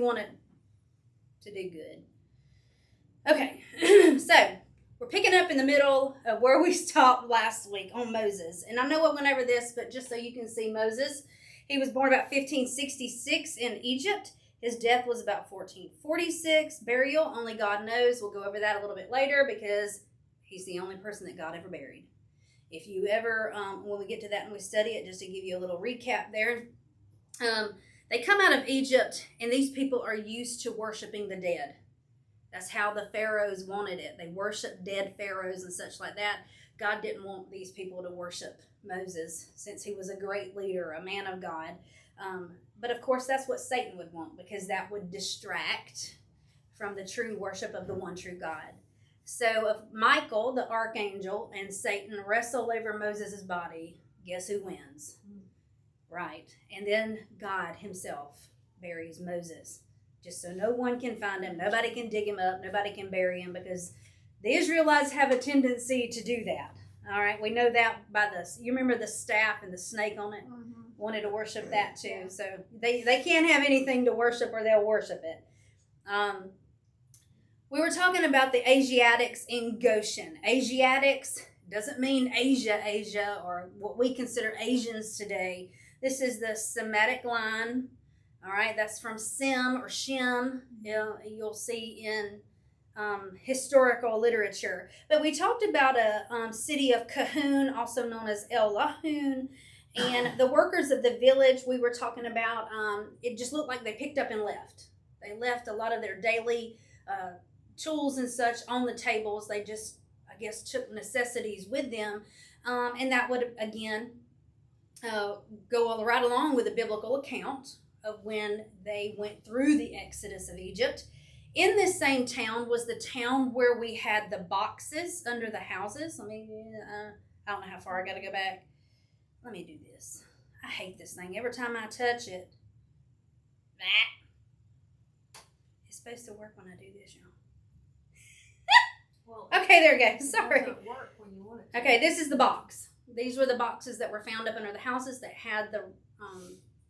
wanted to do good. Okay, so we're picking up in the middle of where we stopped last week on Moses. And I know I went over this, but just so you can see Moses, he was born about 1566 in Egypt. His death was about 1446. Burial, only God knows. We'll go over that a little bit later because he's the only person that God ever buried. If you ever, when we get to that and we study it, just to give you a little recap there, they come out of Egypt, and these people are used to worshiping the dead. That's how the pharaohs wanted it. They worshiped dead pharaohs and such like that. God didn't want these people to worship Moses since he was a great leader, a man of God. But of course, that's what Satan would want, because that would distract from the true worship of the one true God. So if Michael, the archangel, and Satan wrestle over Moses' body, guess who wins? Right. And then God himself buries Moses, just so no one can find him. Nobody can dig him up. Nobody can bury him, because the Israelites have a tendency to do that. All right. We know that by this. You remember the staff and the snake on it? Mm-hmm. Wanted to worship that too. Yeah. So they can't have anything to worship, or they'll worship it. We were talking about the Asiatics in Goshen. Asiatics doesn't mean Asia, or what we consider Asians today. This is the Semitic line. All right, that's from Sem or Shem. You'll see in historical literature. But we talked about a city of Kahun, also known as El Lahun. And the workers of the village we were talking about, it just looked like they picked up and left. They left a lot of their daily tools and such on the tables. They just, I guess, took necessities with them. And that would, again, go right along with the biblical account of when they went through the Exodus of Egypt. In this same town was the town where we had the boxes under the houses. I don't know how far I got to go back. Let me do this. I hate this thing. Every time I touch it, it's supposed to work when I do this, y'all. Well, okay, there we go. Sorry. It doesn't work when you want it to. Okay, this is the box. These were the boxes that were found up under the houses that had the,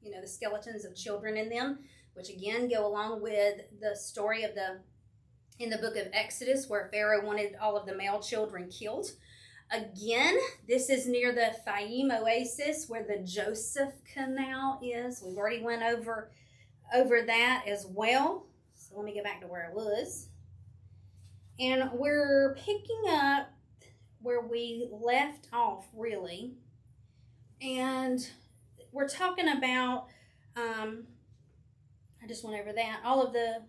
the skeletons of children in them, which again go along with the story of in the book of Exodus, where Pharaoh wanted all of the male children killed. Again, this is near the Fayum Oasis, where the Joseph Canal is. We've already went over that as well. So let me get back to where I was. And we're picking up where we left off, really. And we're talking about, I just went over that, all of the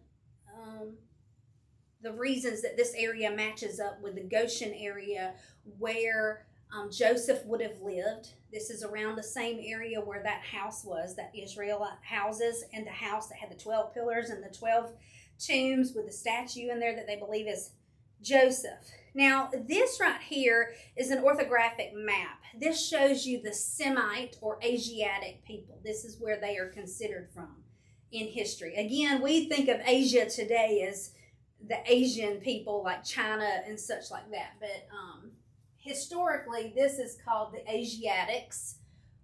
reasons that this area matches up with the Goshen area where Joseph would have lived. This is around the same area where that house was, that Israel houses, and the house that had the 12 pillars and the 12 tombs with the statue in there that they believe is Joseph. Now, this right here is an orthographic map. This shows you the Semite or Asiatic people. This is where they are considered from in history. Again, we think of Asia today as the Asian people like China and such like that. But historically, this is called the Asiatics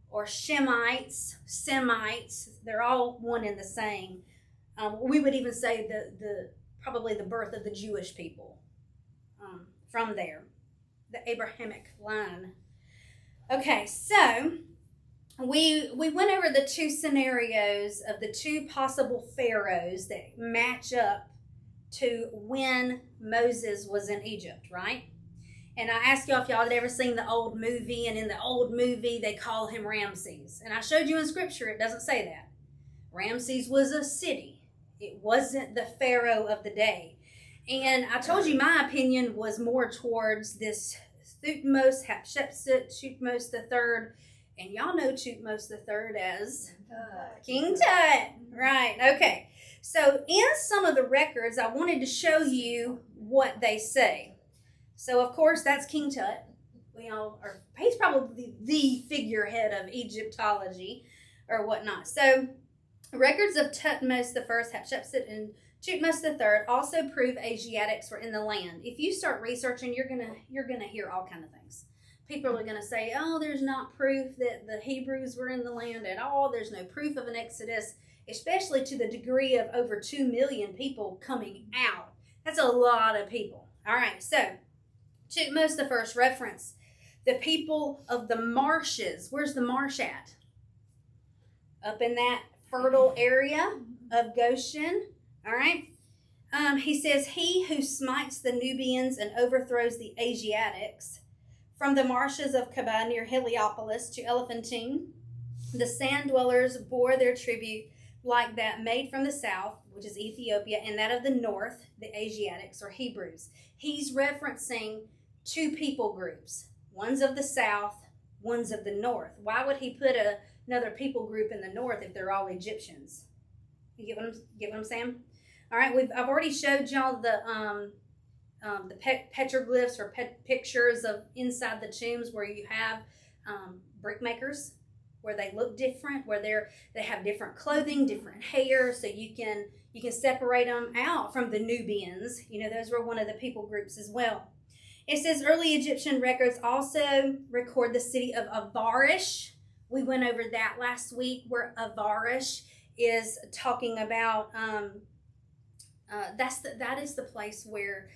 or Shemites, Semites. They're all one and the same. We would even say probably the birth of the Jewish people from there, the Abrahamic line. Okay, so we went over the two scenarios of the two possible pharaohs that match up to when Moses was in Egypt, right? And I asked y'all if y'all had ever seen the old movie, and in the old movie they call him Ramses. And I showed you in scripture it doesn't say that. Ramses was a city. It wasn't the pharaoh of the day. And I told you my opinion was more towards this Thutmose, Hatshepsut, Thutmose III. And y'all know Thutmose III as King Tut. Right, okay. So in some of the records, I wanted to show you what they say. So, of course, that's King Tut. He's probably the figurehead of Egyptology or whatnot. So, records of Thutmose I, Hatshepsut, and Thutmose III also prove Asiatics were in the land. If you start researching, you're gonna hear all kinds of things. People are gonna say, "Oh, there's not proof that the Hebrews were in the land at all. There's no proof of an Exodus." especially to the degree of over 2 million people coming out. That's a lot of people. All right, so Thutmose the First reference the people of the marshes. Where's the marsh at? Up in that fertile area of Goshen. All right. He says, he who smites the Nubians and overthrows the Asiatics from the marshes of Kaba near Heliopolis to Elephantine, the sand dwellers bore their tribute like that made from the south, which is Ethiopia, and that of the north, the Asiatics or Hebrews. He's referencing two people groups. One's of the south, one's of the north. Why would he put another people group in the north if they're all Egyptians? You get what I'm saying? All right, I've already showed y'all the petroglyphs or pictures of inside the tombs where you have brick makers, where they look different, where they have different clothing, different hair, so you can separate them out from the Nubians. You know, those were one of the people groups as well. It says early Egyptian records also record the city of Avarish. We went over that last week, where Avarish is talking about. That is the place where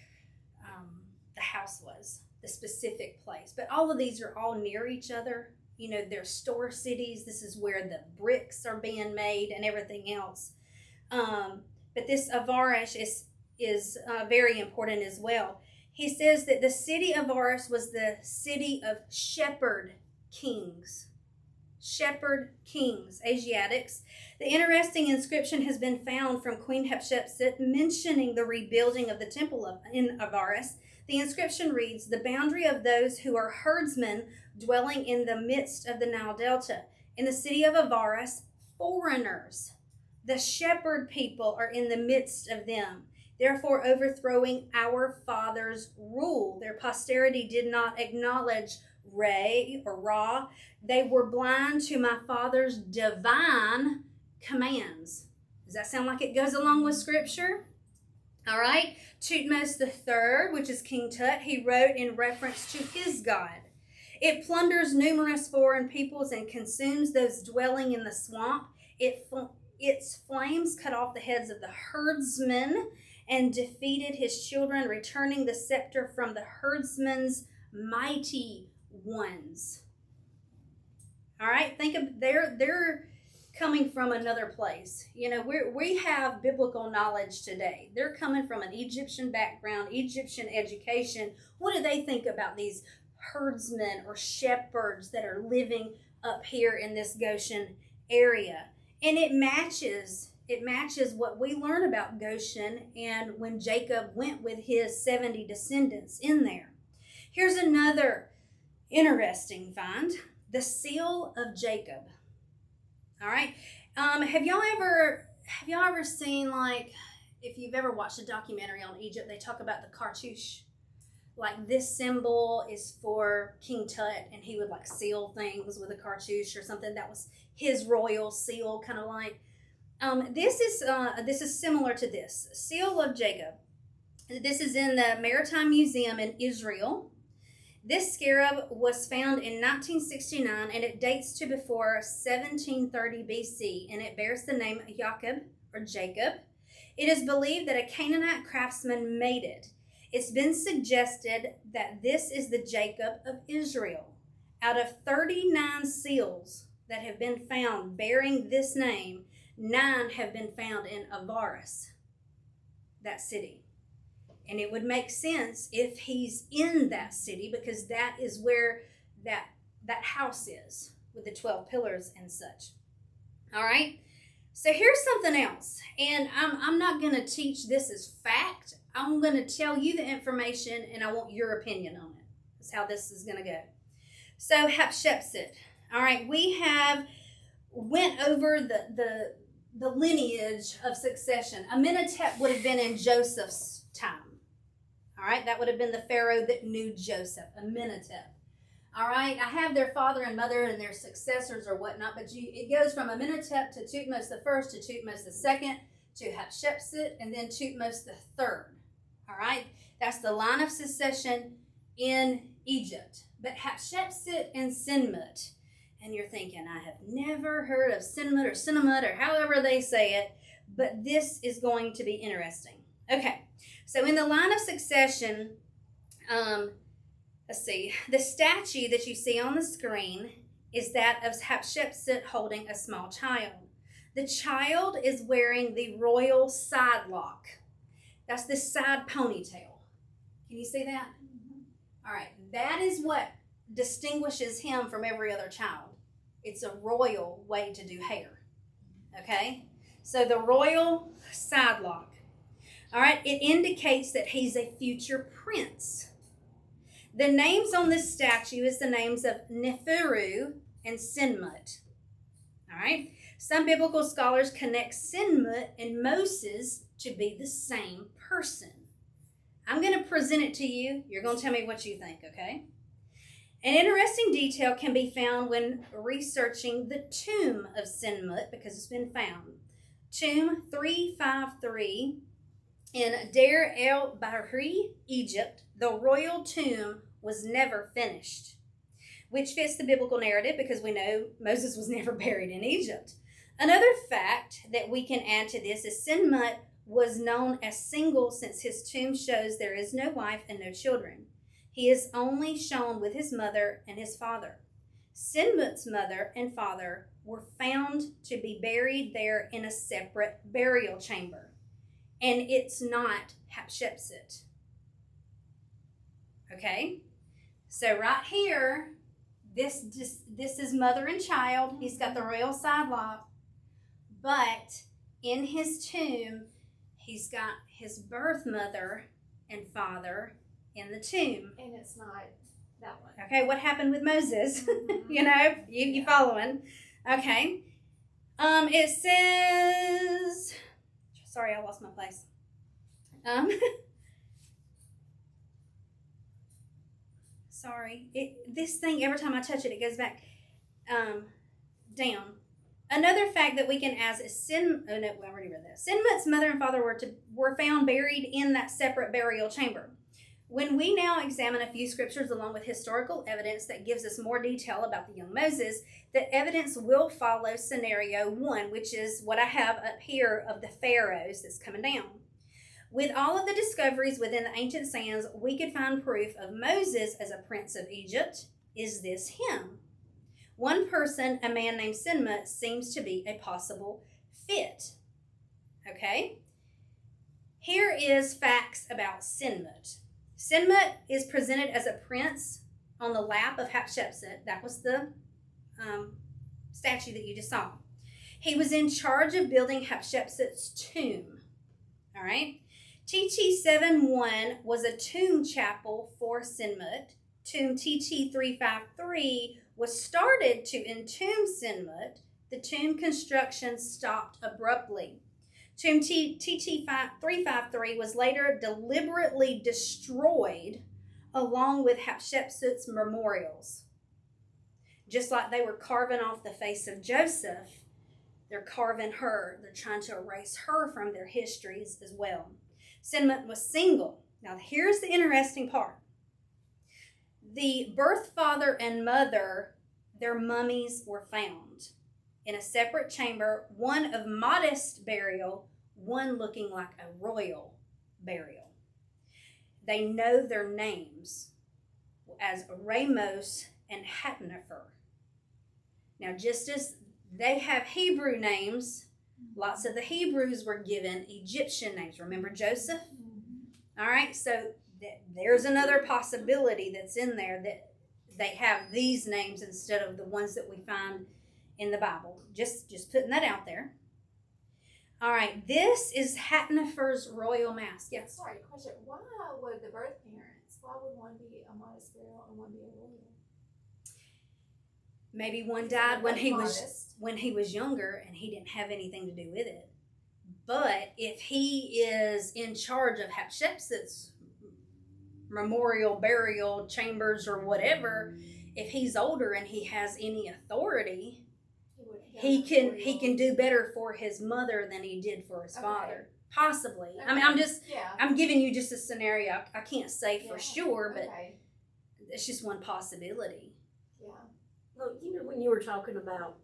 the house was, the specific place. But all of these are all near each other. You know, they're store cities. This is where the bricks are being made and everything else. But this Avarish is very important as well. He says that the city of Avarish was the city of shepherd kings. Shepherd kings, Asiatics. The interesting inscription has been found from Queen Hatshepsut mentioning the rebuilding of the temple in Avaris. The inscription reads, the boundary of those who are herdsmen dwelling in the midst of the Nile Delta. In the city of Avaris, foreigners, the shepherd people, are in the midst of them, therefore overthrowing our fathers' rule. Their posterity did not acknowledge Re or Ra. They were blind to my father's divine commands. Does that sound like it goes along with scripture? All right. Thutmose III, which is King Tut, he wrote in reference to his God. It plunders numerous foreign peoples and consumes those dwelling in the swamp. Its flames cut off the heads of the herdsmen and defeated his children, returning the scepter from the herdsmen's mighty ones. All right, think of they're coming from another place. You know, we have biblical knowledge today. They're coming from an Egyptian background, Egyptian education. What do they think about these herdsmen or shepherds that are living up here in this Goshen area? And it matches what we learn about Goshen and when Jacob went with his 70 descendants in there. Here's another interesting find. The seal of Jacob. All right. Have y'all ever seen, like, if you've ever watched a documentary on Egypt, they talk about the cartouche. Like, this symbol is for King Tut, and he would like seal things with a cartouche or something. That was his royal seal, kind of like. This is similar to this seal of Jacob. This is in the Maritime Museum in Israel. This scarab was found in 1969, and it dates to before 1730 BC, and it bears the name Jacob or Jacob. It is believed that a Canaanite craftsman made it. It's been suggested that this is the Jacob of Israel. Out of 39 seals that have been found bearing this name, 9 have been found in Avaris, that city. And it would make sense if he's in that city, because that is where that house is with the 12 pillars and such. All right. So here's something else. And I'm not going to teach this as fact. I'm going to tell you the information, and I want your opinion on it. That's how this is going to go. So Hatshepsut. All right. We have went over the lineage of succession. Amenhotep would have been in Joseph's time. All right, that would have been the Pharaoh that knew Joseph, Amenhotep. All right, I have their father and mother and their successors or whatnot, but it goes from Amenhotep to Thutmose I to Thutmose II to Hatshepsut and then Thutmose III. All right, that's the line of succession in Egypt. But Hatshepsut and Senmut, And you're thinking, I have never heard of Sinmut or Cinnamut or however they say it, but this is going to be interesting. Okay, so in the line of succession, let's see, the statue that you see on the screen is that of Hatshepsut holding a small child. The child is wearing the royal side lock. That's the side ponytail. Can you see that? All right, that is what distinguishes him from every other child. It's a royal way to do hair. Okay? So the royal side lock. All right, it indicates that he's a future prince. The names on this statue is the names of Neferu and Sinmut. All right? Some biblical scholars connect Sinmut and Moses to be the same person. I'm going to present it to you. You're going to tell me what you think, okay? An interesting detail can be found when researching the tomb of Sinmut because it's been found. Tomb 353 in Deir el-Bahri, Egypt, the royal tomb was never finished, which fits the biblical narrative because we know Moses was never buried in Egypt. Another fact that we can add to this is Sinmut was known as single since his tomb shows there is no wife and no children. He is only shown with his mother and his father. Sinmut's mother and father were found to be buried there in a separate burial chamber. And it's not Hatshepsut. Okay? So right here, this is mother and child. He's got the royal side lock. But in his tomb, he's got his birth mother and father in the tomb. And it's not that one. Okay, what happened with Moses? Mm-hmm. You following. Okay. It says, sorry, I lost my place. Sorry. This thing, every time I touch it, it goes back down. Another fact that we can ask is Sinmut's mother and father were found buried in that separate burial chamber. When we now examine a few scriptures along with historical evidence that gives us more detail about the young Moses, the evidence will follow scenario 1, which is what I have up here of the pharaohs that's coming down. With all of the discoveries within the ancient sands, we could find proof of Moses as a prince of Egypt. Is this him? One person, a man named Sinmut, seems to be a possible fit. Okay? Here is facts about Sinmut. Sinmut is presented as a prince on the lap of Hatshepsut. That was the statue that you just saw. He was in charge of building Hatshepsut's tomb. All right? TT 7:1 was a tomb chapel for Sinmut. Tomb TT 353 was started to entomb Sinmut. The tomb construction stopped abruptly. Tomb TT 353 was later deliberately destroyed along with Hatshepsut's memorials. Just like they were carving off the face of Joseph, they're carving her. They're trying to erase her from their histories as well. Sinmut was single. Now here's the interesting part. The birth father and mother, their mummies were found in a separate chamber, one of modest burial, one looking like a royal burial. They know their names as Ramos and Hatnefer. Now, just as they have Hebrew names, lots of the Hebrews were given Egyptian names. Remember Joseph? All right, so there's another possibility that's in there that they have these names instead of the ones that we find in the Bible. Just putting that out there. All right, this is Hatnefer's royal mask. Yes? Sorry, question. Why would the birth parents, why would one be a modest burial and one be a royal? Maybe one died when he was younger and he didn't have anything to do with it. But if he is in charge of Hatshepsut's memorial burial chambers or whatever, if he's older and he has any authority, he can do better for his mother than he did for his father. Possibly. Okay. I mean, I'm giving you just a scenario. I can't say for sure, but it's just one possibility. Well, when you were talking about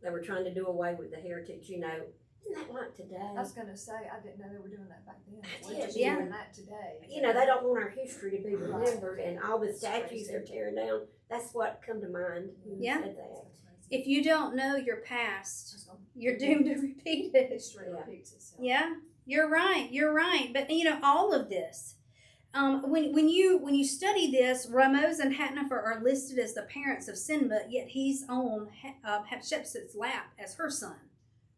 they were trying to do away with the heritage, isn't that like today? I was gonna say, I didn't know they were doing that back then. I We're did, just yeah. doing that today. They don't want our history to be remembered, and all the statues they're tearing down. That's what come to mind when you Yeah. said that. If you don't know your past, you're doomed to repeat it. History repeats itself. Yeah, you're right. You're right. But all of this, when you study this, Ramos and Hatnefer are listed as the parents of Sinbad, yet he's on Hatshepsut's lap as her son.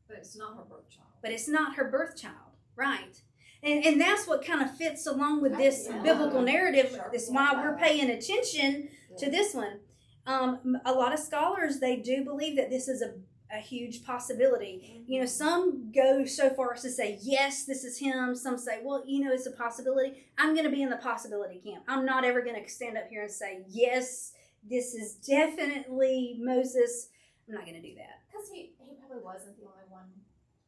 But it's not her birth child. But it's not her birth child, right? And that's what kind of fits along with this biblical narrative. Sure. That's why we're paying attention to this one. A lot of scholars, they do believe that this is a huge possibility. Some go so far as to say, yes, this is him. Some say, well, it's a possibility. I'm going to be in the possibility camp. I'm not ever going to stand up here and say, yes, this is definitely Moses. I'm not going to do that. Because he probably wasn't the only one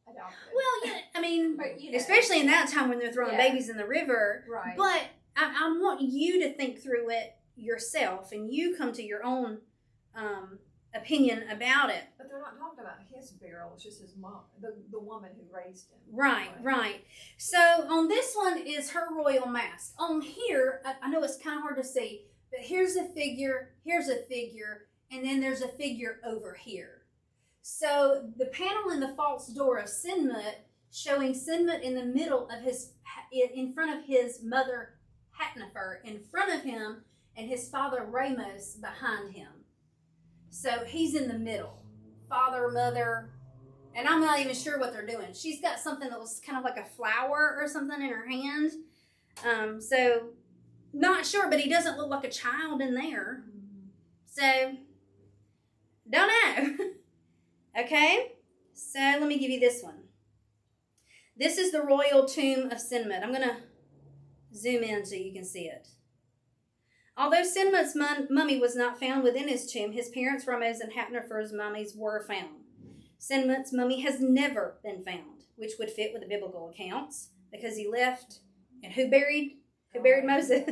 adopted. Well, yeah, I mean, But, especially in that time when they're throwing Yeah. babies in the river. Right. But I want you to think through it yourself, and you come to your own opinion about it. But they're not talking about his burial. It's just his mom, the woman who raised him. Right. So on this one is her royal mask. On here, I know it's kind of hard to see, but here's a figure, and then there's a figure over here. So the panel in the false door of Sinmut, showing Sinmut in the middle of in front of his mother Hatnefer, in front of him, and his father Ramos behind him. So he's in the middle, father, mother, and I'm not even sure what they're doing. She's got something that looks kind of like a flower or something in her hand. So not sure, but he doesn't look like a child in there. So don't know. Okay, so let me give you this one. This is the royal tomb of Sinmut. I'm going to zoom in so you can see it. Although Sinmut's mummy was not found within his tomb, his parents Ramos and Hatnefer's mummies were found. Sinmut's mummy has never been found, which would fit with the biblical accounts, because he left. And who buried Moses?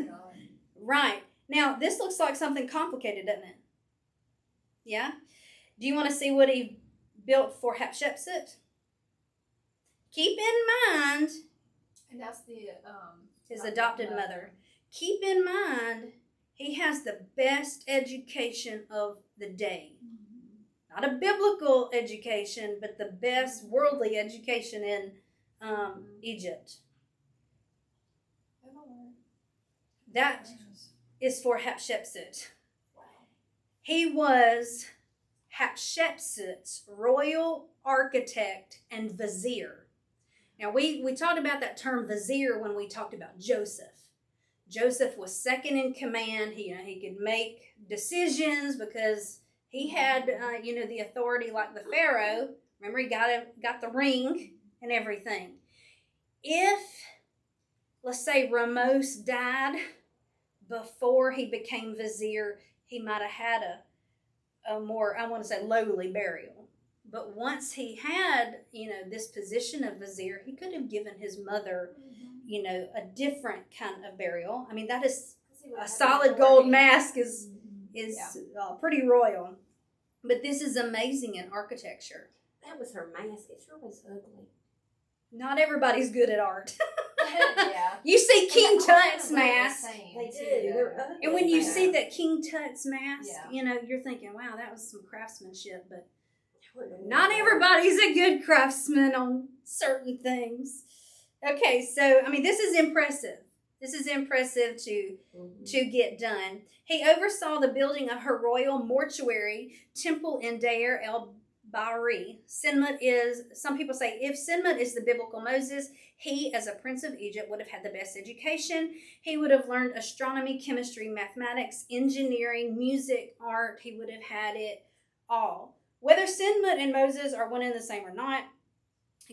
Right. Now, this looks like something complicated, doesn't it? Yeah? Do you want to see what he built for Hatshepsut? Keep in mind, And that's his adopted mother. Keep in mind, he has the best education of the day. Not a biblical education, but the best worldly education in Egypt. That is for Hatshepsut. He was Hatshepsut's royal architect and vizier. Now, we talked about that term vizier when we talked about Joseph. Joseph was second in command. He could make decisions because he had, the authority like the Pharaoh. Remember, he got the ring and everything. If, let's say, Ramos died before he became vizier, he might have had a more, I want to say, lowly burial. But once he had, this position of vizier, he could have given his mother, a different kind of burial. I mean, that is a solid gold mask is pretty royal. But this is amazing in architecture. That was her mask. It sure was ugly. Not everybody's good at art. Yeah. You see King Tut's mask. They do. They're ugly. And when you see that King Tut's mask, Yeah. you're thinking, wow, that was some craftsmanship. But not everybody's a good craftsman on certain things. Okay, so, this is impressive. This is impressive to get done. He oversaw the building of her royal mortuary temple in Deir el-Bahari. Sinmut is, some people say, if Sinmut is the biblical Moses, he, as a prince of Egypt, would have had the best education. He would have learned astronomy, chemistry, mathematics, engineering, music, art. He would have had it all. Whether Sinmut and Moses are one and the same or not,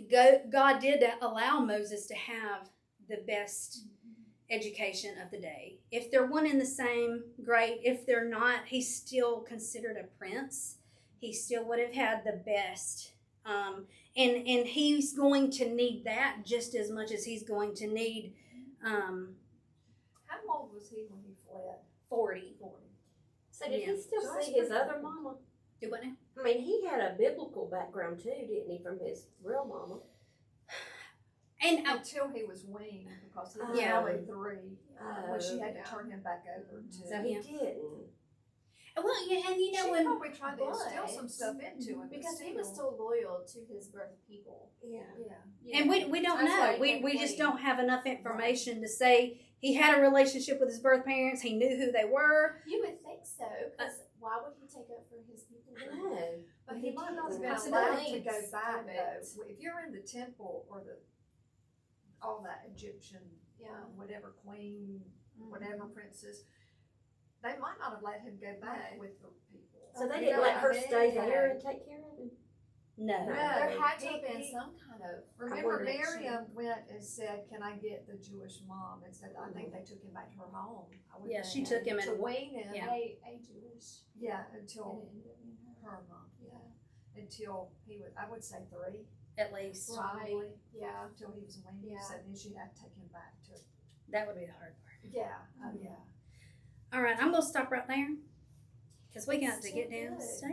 God did allow Moses to have the best education of the day. If they're one and the same, great. If they're not, he's still considered a prince. He still would have had the best. And he's going to need that just as much as he's going to need How old was he when he fled? 40. So did Yeah. he still So that's see his pretty other cool. mama? Do what now? I mean, he had a biblical background too, didn't he, from his real mama? And Until he was weaned, because he was Yeah. only 3, when she had to Yeah. turn him back over to. So he Yeah. didn't. well, yeah, and you know She when probably tried to instill But- some stuff into him. Because he was still loyal to his birth people. Yeah. Yeah. and we don't That's why know. he We had we just Queen. don't have enough information to say he had a relationship with his birth parents. He knew who they were. You would think so, because why would he take up for his people? No. But he might not have been Possible allowed to links go back of it. though. If you're in the temple or all that Egyptian, Yeah. whatever queen, whatever princess, they might not have let him go back with the people. So they You didn't know let what her I mean? stay there and take care of him? No. No. There had to He- have been he- some kind of. Remember, coordination. Miriam went and said, "Can I get the Jewish mom?" And said, "I think they took him back to her home." I would Yeah, think. she took him to and- wean him. Yeah. A Jewish. Yeah, And until it ended up being her. her mom. Yeah, until he was. I would say 3. At least Probably. Yeah. Until he was weaned, Yeah. so then she'd have to take him back to. that would be the hard part. Yeah, yeah. All right, I'm gonna stop right there because we got It's to too get good. downstairs.